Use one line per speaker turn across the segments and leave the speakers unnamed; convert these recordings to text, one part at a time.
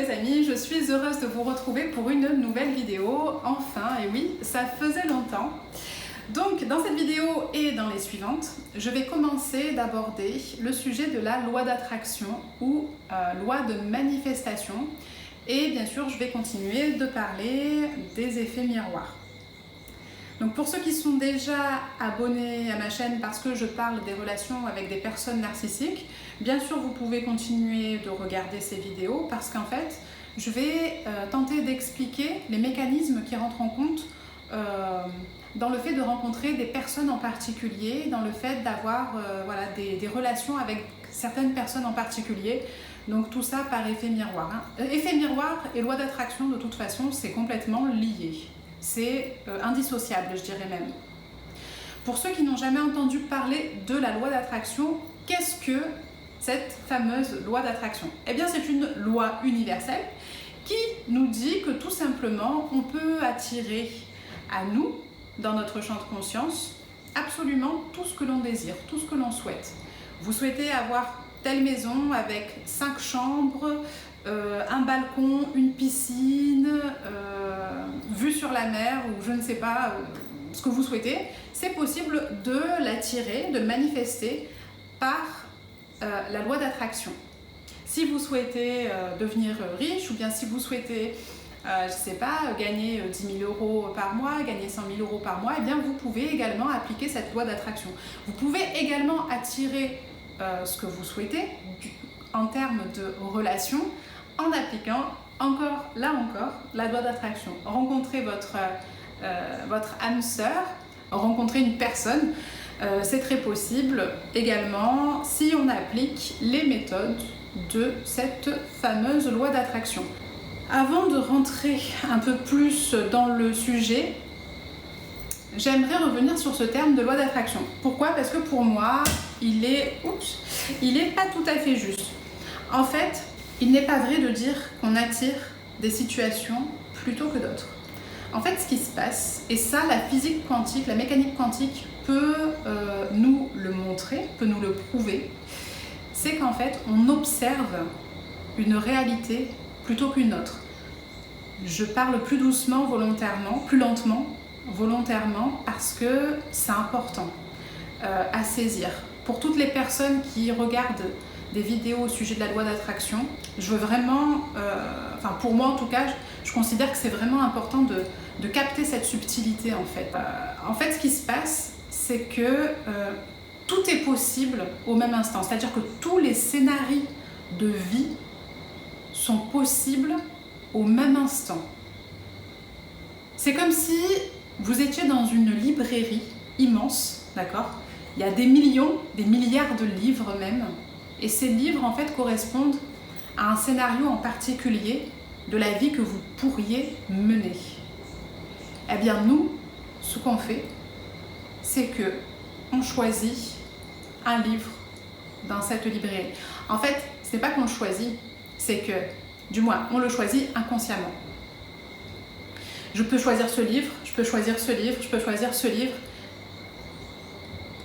les amis, je suis heureuse de vous retrouver pour une nouvelle vidéo, enfin, et oui, ça faisait longtemps. Donc dans cette vidéo et dans les suivantes, je vais commencer d'aborder le sujet de la loi d'attraction ou loi de manifestation, et bien sûr je vais continuer de parler des effets miroirs. Donc pour ceux qui sont déjà abonnés à ma chaîne parce que je parle des relations avec des personnes narcissiques, bien sûr vous pouvez continuer de regarder ces vidéos parce qu'en fait je vais tenter d'expliquer les mécanismes qui rentrent en compte dans le fait de rencontrer des personnes en particulier, dans le fait d'avoir voilà, des relations avec certaines personnes en particulier. Donc tout ça par effet miroir. Effet miroir et loi d'attraction de toute façon c'est complètement lié. C'est indissociable, je dirais même. Pour ceux qui n'ont jamais entendu parler de la loi d'attraction, qu'est-ce que cette fameuse loi d'attraction? Eh bien, c'est une loi universelle qui nous dit que tout simplement, on peut attirer à nous, dans notre champ de conscience, absolument tout ce que l'on désire, tout ce que l'on souhaite. Vous souhaitez avoir telle maison avec 5 chambres, un balcon, une piscine, vue sur la mer ou je ne sais pas ce que vous souhaitez, c'est possible de l'attirer, de le manifester par la loi d'attraction. Si vous souhaitez devenir riche ou bien si vous souhaitez, je ne sais pas, gagner 10 000 euros par mois, gagner 100 000 euros par mois, eh bien vous pouvez également appliquer cette loi d'attraction. Vous pouvez également attirer ce que vous souhaitez en termes de relations en appliquant là encore la loi d'attraction. Rencontrer votre âme sœur, rencontrer une personne, c'est très possible également si on applique les méthodes de cette fameuse loi d'attraction. Avant de rentrer un peu plus dans le sujet, j'aimerais revenir sur ce terme de loi d'attraction. Pourquoi? Parce que pour moi, il est pas tout à fait juste. En fait, il n'est pas vrai de dire qu'on attire des situations plutôt que d'autres. En fait, ce qui se passe, et ça, la physique quantique, la mécanique quantique peut nous le montrer, peut nous le prouver, c'est qu'en fait, on observe une réalité plutôt qu'une autre. Je parle plus doucement, volontairement, plus lentement, volontairement, parce que c'est important à saisir. Pour toutes les personnes qui regardent des vidéos au sujet de la loi d'attraction, je veux vraiment, enfin pour moi en tout cas, je considère que c'est vraiment important de capter cette subtilité en fait. En fait, ce qui se passe, c'est que tout est possible au même instant. C'est-à-dire que tous les scénarios de vie sont possibles au même instant. C'est comme si vous étiez dans une librairie immense, d'accord? Il y a des millions, des milliards de livres même. Et ces livres, en fait, correspondent à un scénario en particulier de la vie que vous pourriez mener. Eh bien, nous, ce qu'on fait, c'est que on choisit un livre dans cette librairie. En fait, ce n'est pas qu'on le choisit, c'est que, du moins, on le choisit inconsciemment. Je peux choisir ce livre, je peux choisir ce livre, je peux choisir ce livre,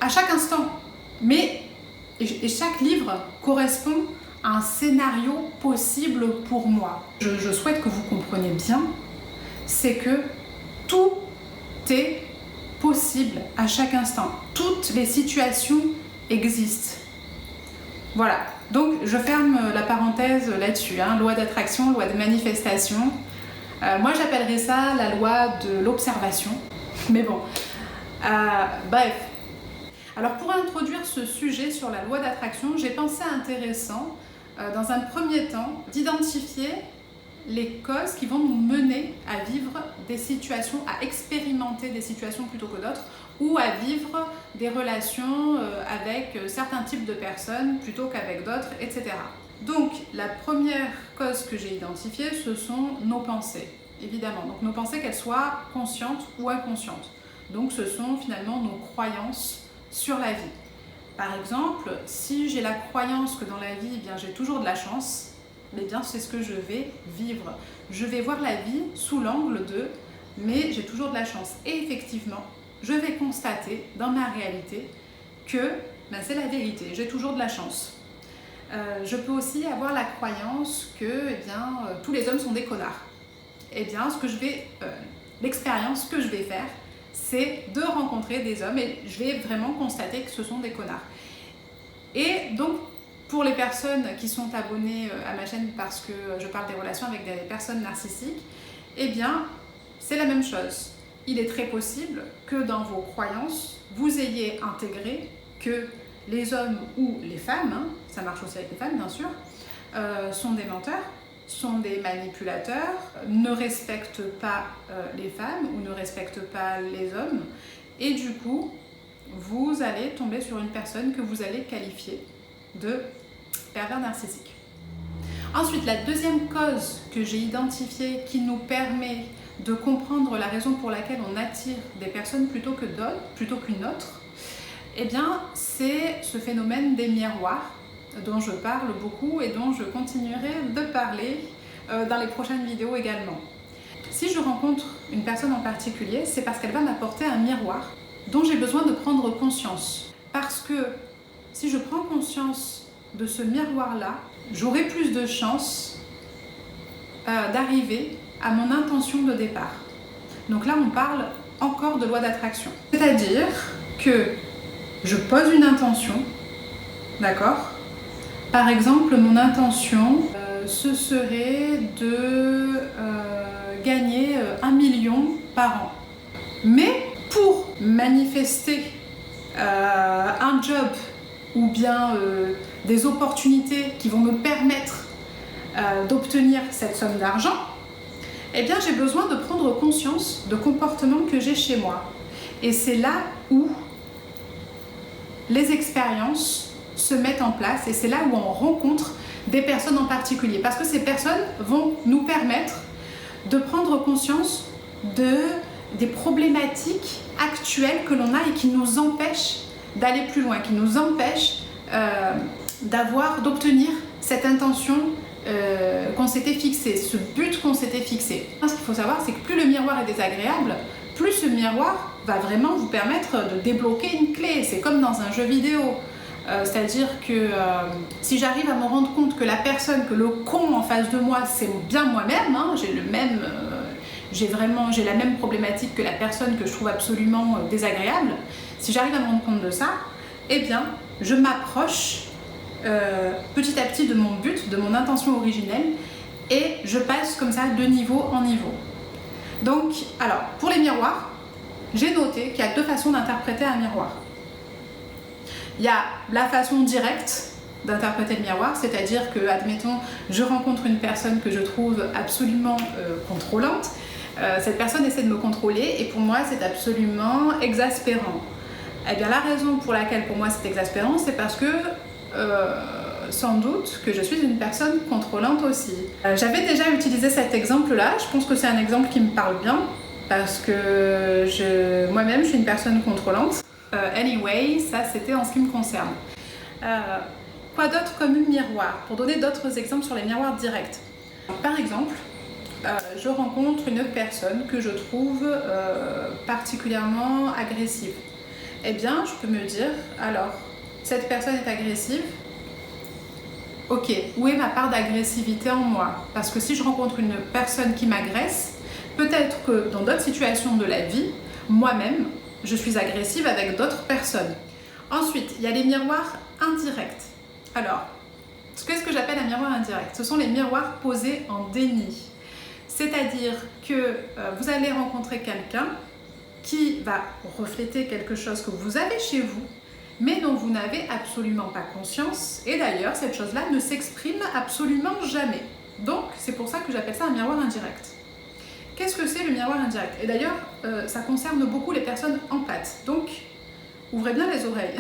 à chaque instant. Et chaque livre correspond à un scénario possible pour moi. Je souhaite que vous compreniez bien, c'est que tout est possible à chaque instant. Toutes les situations existent. Voilà, donc je ferme la parenthèse là-dessus, loi d'attraction, loi de manifestation. Moi j'appellerais ça la loi de l'observation, mais bon, bref. Alors pour introduire ce sujet sur la loi d'attraction, j'ai pensé intéressant, dans un premier temps, d'identifier les causes qui vont nous mener à vivre des situations, à expérimenter des situations plutôt que d'autres, ou à vivre des relations avec certains types de personnes plutôt qu'avec d'autres, etc. Donc la première cause que j'ai identifiée, ce sont nos pensées, évidemment. Donc nos pensées, qu'elles soient conscientes ou inconscientes. Donc ce sont finalement nos croyances sur la vie. Par exemple, si j'ai la croyance que dans la vie, eh bien, j'ai toujours de la chance, eh bien, c'est ce que je vais vivre. Je vais voir la vie sous l'angle de « mais j'ai toujours de la chance ». Et effectivement, je vais constater dans ma réalité que c'est la vérité, j'ai toujours de la chance. je peux aussi avoir la croyance que tous les hommes sont des connards. Eh bien, l'expérience que je vais faire, c'est de rencontrer des hommes et je vais vraiment constater que ce sont des connards. Et donc, pour les personnes qui sont abonnées à ma chaîne parce que je parle des relations avec des personnes narcissiques, eh bien, c'est la même chose. Il est très possible que dans vos croyances, vous ayez intégré que les hommes ou les femmes, ça marche aussi avec les femmes bien sûr, sont des menteurs, sont des manipulateurs, ne respectent pas les femmes ou ne respectent pas les hommes, et du coup, vous allez tomber sur une personne que vous allez qualifier de pervers narcissique. Ensuite, la deuxième cause que j'ai identifiée qui nous permet de comprendre la raison pour laquelle on attire des personnes plutôt qu'une autre, eh bien, c'est ce phénomène des miroirs dont je parle beaucoup et dont je continuerai de parler dans les prochaines vidéos également. Si je rencontre une personne en particulier, c'est parce qu'elle va m'apporter un miroir dont j'ai besoin de prendre conscience. Parce que si je prends conscience de ce miroir-là, j'aurai plus de chances d'arriver à mon intention de départ. Donc là, on parle encore de loi d'attraction. C'est-à-dire que je pose une intention, d'accord? Par exemple, mon intention, ce serait de gagner 1 million par an. Mais pour manifester un job ou bien des opportunités qui vont me permettre d'obtenir cette somme d'argent, eh bien j'ai besoin de prendre conscience de comportements que j'ai chez moi. Et c'est là où les expériences se mettent en place et c'est là où on rencontre des personnes en particulier. Parce que ces personnes vont nous permettre de prendre conscience des problématiques actuelles que l'on a et qui nous empêchent d'aller plus loin, qui nous empêchent d'obtenir cette intention qu'on s'était fixée, ce but qu'on s'était fixé. Ce qu'il faut savoir, c'est que plus le miroir est désagréable, plus ce miroir va vraiment vous permettre de débloquer une clé. C'est comme dans un jeu vidéo. C'est-à-dire que si j'arrive à me rendre compte que la personne, que le con en face de moi, c'est bien moi-même, j'ai la même problématique que la personne que je trouve absolument désagréable, si j'arrive à me rendre compte de ça, eh bien, je m'approche petit à petit de mon but, de mon intention originelle, et je passe comme ça de niveau en niveau. Donc, alors, pour les miroirs, j'ai noté qu'il y a 2 façons d'interpréter un miroir. Il y a la façon directe d'interpréter le miroir, c'est-à-dire que, admettons, je rencontre une personne que je trouve absolument contrôlante, cette personne essaie de me contrôler et pour moi c'est absolument exaspérant. Eh bien la raison pour laquelle pour moi c'est exaspérant, c'est parce que sans doute que je suis une personne contrôlante aussi. J'avais déjà utilisé cet exemple-là, je pense que c'est un exemple qui me parle bien, parce que moi-même je suis une personne contrôlante. Anyway, ça c'était en ce qui me concerne. Quoi d'autre comme miroir? Pour donner d'autres exemples sur les miroirs directs. Par exemple, je rencontre une personne que je trouve particulièrement agressive. Eh bien, je peux me dire, alors, cette personne est agressive, ok, où est ma part d'agressivité en moi? Parce que si je rencontre une personne qui m'agresse, peut-être que dans d'autres situations de la vie, moi-même, je suis agressive avec d'autres personnes. Ensuite, il y a les miroirs indirects. Alors, qu'est-ce que j'appelle un miroir indirect? Ce sont les miroirs posés en déni. C'est-à-dire que vous allez rencontrer quelqu'un qui va refléter quelque chose que vous avez chez vous, mais dont vous n'avez absolument pas conscience. Et d'ailleurs, cette chose-là ne s'exprime absolument jamais. Donc, c'est pour ça que j'appelle ça un miroir indirect. Qu'est-ce que c'est le miroir indirect? Et d'ailleurs, ça concerne beaucoup les personnes empathes. Donc, ouvrez bien les oreilles.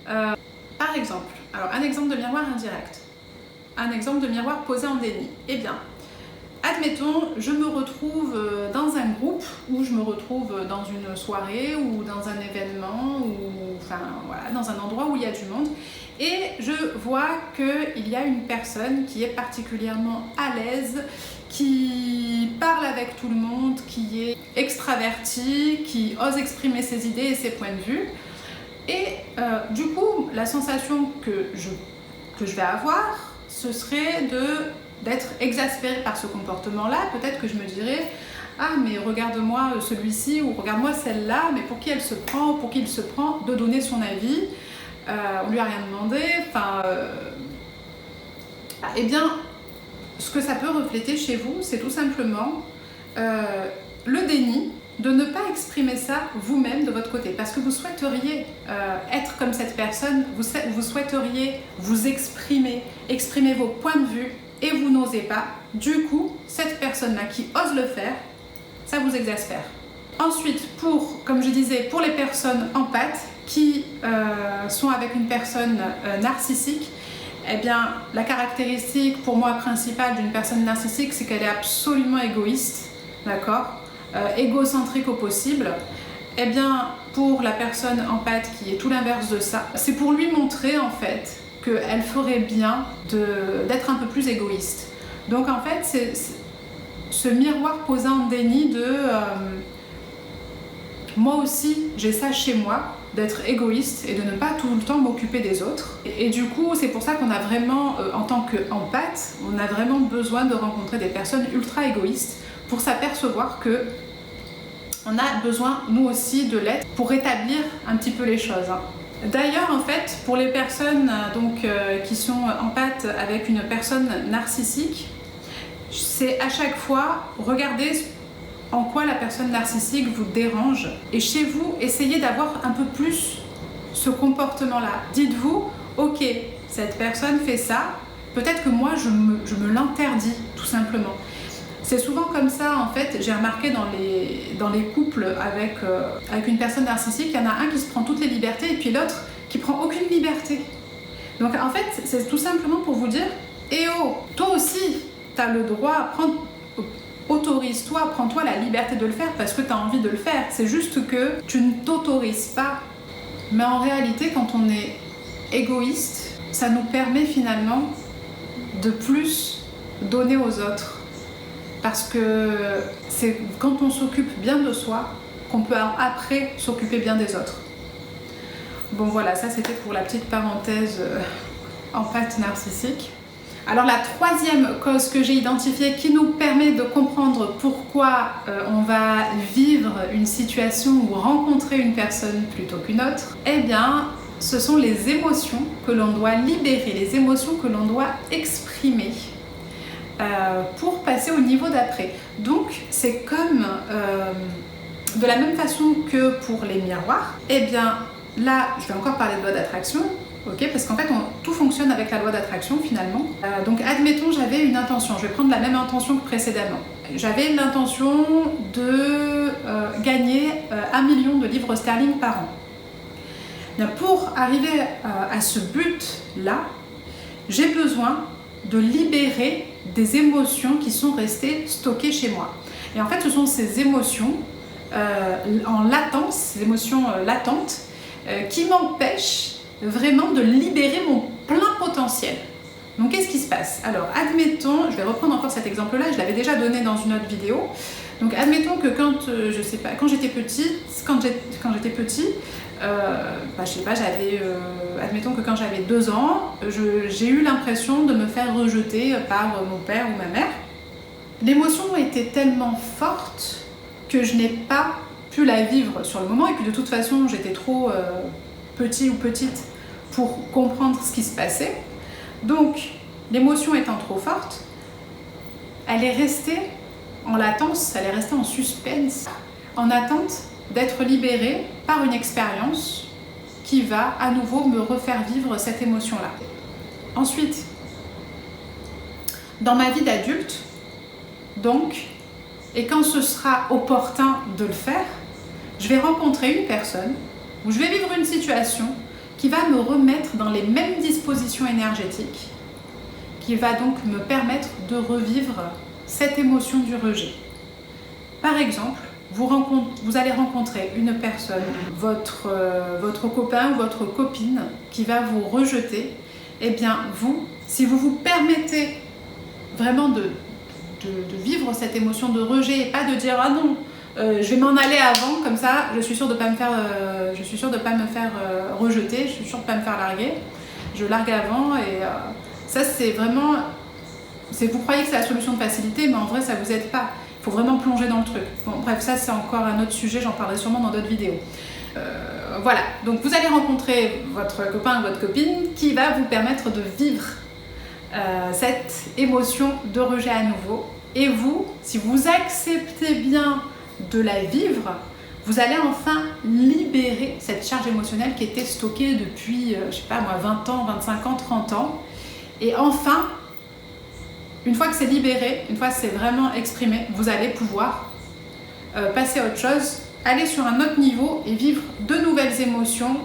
Par exemple, alors un exemple de miroir indirect. Un exemple de miroir posé en déni. Eh bien, admettons, je me retrouve dans un groupe ou je me retrouve dans une soirée ou dans un événement ou enfin voilà, dans un endroit où il y a du monde et je vois qu'il y a une personne qui est particulièrement à l'aise, qui parle avec tout le monde, qui est extravertie, qui ose exprimer ses idées et ses points de vue. Et du coup, la sensation que je que je vais avoir, ce serait d'être exaspérée par ce comportement-là. Peut-être que je me dirais « Ah, mais regarde-moi celui-ci » ou « Regarde-moi celle-là, mais pour qui elle se prend, pour qui il se prend ?» de donner son avis. On lui a rien demandé. Enfin, eh bien, ce que ça peut refléter chez vous, c'est tout simplement le déni de ne pas exprimer ça vous-même de votre côté. Parce que vous souhaiteriez être comme cette personne, vous souhaiteriez vous exprimer vos points de vue et vous n'osez pas. Du coup, cette personne-là qui ose le faire, ça vous exaspère. Ensuite, comme je disais, pour les personnes empathes qui sont avec une personne narcissique, eh bien, la caractéristique pour moi principale d'une personne narcissique, c'est qu'elle est absolument égoïste, d'accord, égocentrique au possible. Eh bien, pour la personne empathe qui est tout l'inverse de ça, c'est pour lui montrer en fait qu'elle ferait bien d'être un peu plus égoïste. Donc en fait, c'est ce miroir posé en déni de moi aussi j'ai ça chez moi, d'être égoïste et de ne pas tout le temps m'occuper des autres. Et du coup, c'est pour ça qu'on a vraiment, en tant qu'empathe, on a vraiment besoin de rencontrer des personnes ultra égoïstes pour s'apercevoir que on a besoin, nous aussi, de l'être pour rétablir un petit peu les choses. D'ailleurs, en fait, pour les personnes qui sont empathes avec une personne narcissique, c'est à chaque fois regarder en quoi la personne narcissique vous dérange. Et chez vous, essayez d'avoir un peu plus ce comportement-là. Dites-vous, ok, cette personne fait ça, peut-être que moi, je me l'interdis, tout simplement. C'est souvent comme ça, en fait, j'ai remarqué dans les couples avec une personne narcissique, il y en a un qui se prend toutes les libertés et puis l'autre qui prend aucune liberté. Donc en fait, c'est tout simplement pour vous dire, eh oh, toi aussi, tu as le droit, autorise-toi, prends-toi la liberté de le faire parce que tu as envie de le faire. C'est juste que tu ne t'autorises pas. Mais en réalité, quand on est égoïste, ça nous permet finalement de plus donner aux autres. Parce que c'est quand on s'occupe bien de soi qu'on peut après s'occuper bien des autres. Bon voilà, ça c'était pour la petite parenthèse empathe narcissique. Alors la troisième cause que j'ai identifiée qui nous permet de comprendre pourquoi on va vivre une situation ou rencontrer une personne plutôt qu'une autre, eh bien ce sont les émotions que l'on doit libérer, les émotions que l'on doit exprimer. Pour passer au niveau d'après. Donc c'est comme de la même façon que pour les miroirs, et bien là je vais encore parler de loi d'attraction, ok, parce qu'en fait tout fonctionne avec la loi d'attraction finalement. Donc admettons j'avais une intention, je vais prendre la même intention que précédemment. J'avais l'intention de gagner 1 million de livres sterling par an. Bien, pour arriver à ce but là, j'ai besoin de libérer des émotions qui sont restées stockées chez moi. Et en fait, ce sont ces émotions en latence, ces émotions latentes, qui m'empêchent vraiment de libérer mon plein potentiel. Donc, qu'est-ce qui se passe? Alors, admettons, je vais reprendre encore cet exemple-là, je l'avais déjà donné dans une autre vidéo. Donc, admettons que quand j'étais petit, admettons que quand j'avais 2 ans, j'ai eu l'impression de me faire rejeter par mon père ou ma mère. L'émotion était tellement forte que je n'ai pas pu la vivre sur le moment. Et puis de toute façon, j'étais trop petit ou petite pour comprendre ce qui se passait. Donc, l'émotion étant trop forte, elle est restée en latence, elle est restée en suspense, en attente d'être libérée par une expérience qui va à nouveau me refaire vivre cette émotion-là. Ensuite, dans ma vie d'adulte, donc, et quand ce sera opportun de le faire, je vais rencontrer une personne où je vais vivre une situation qui va me remettre dans les mêmes dispositions énergétiques, qui va donc me permettre de revivre cette émotion du rejet. Par exemple, vous allez rencontrer une personne, votre copain ou votre copine qui va vous rejeter. Eh bien, si vous vous permettez vraiment de vivre cette émotion de rejet et pas de dire « Ah non, je vais m'en aller avant, comme ça, je suis sûre de ne pas me faire rejeter, je suis sûre de ne pas me faire larguer », je largue avant et ça c'est vraiment... Vous croyez que c'est la solution de facilité, mais en vrai ça vous aide pas. Il faut vraiment plonger dans le truc. Bon, bref, ça c'est encore un autre sujet, j'en parlerai sûrement dans d'autres vidéos. Voilà, donc vous allez rencontrer votre copain ou votre copine qui va vous permettre de vivre cette émotion de rejet à nouveau. Et vous, si vous acceptez bien de la vivre, vous allez enfin libérer cette charge émotionnelle qui était stockée depuis, je sais pas moi, 20 ans, 25 ans, 30 ans. Et enfin, une fois que c'est libéré, une fois que c'est vraiment exprimé, vous allez pouvoir passer à autre chose, aller sur un autre niveau et vivre de nouvelles émotions,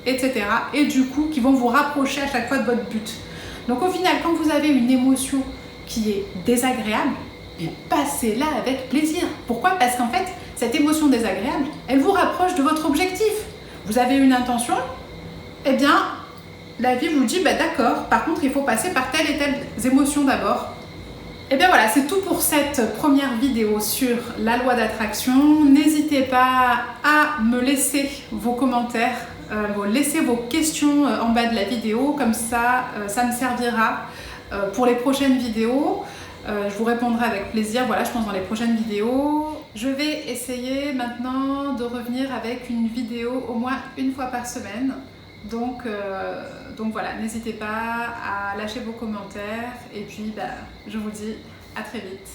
etc. Et du coup, qui vont vous rapprocher à chaque fois de votre but. Donc au final, quand vous avez une émotion qui est désagréable, passez-la avec plaisir. Pourquoi? Parce qu'en fait, cette émotion désagréable, elle vous rapproche de votre objectif. Vous avez une intention, eh bien, la vie vous dit, bah, d'accord, par contre, il faut passer par telle et telle émotion d'abord. Et bien voilà, c'est tout pour cette première vidéo sur la loi d'attraction. N'hésitez pas à me laisser vos commentaires, laisser vos questions en bas de la vidéo, comme ça, ça me servira pour les prochaines vidéos. Je vous répondrai avec plaisir, voilà, je pense dans les prochaines vidéos. Je vais essayer maintenant de revenir avec une vidéo au moins une fois par semaine. Donc voilà, n'hésitez pas à lâcher vos commentaires et puis je vous dis à très vite.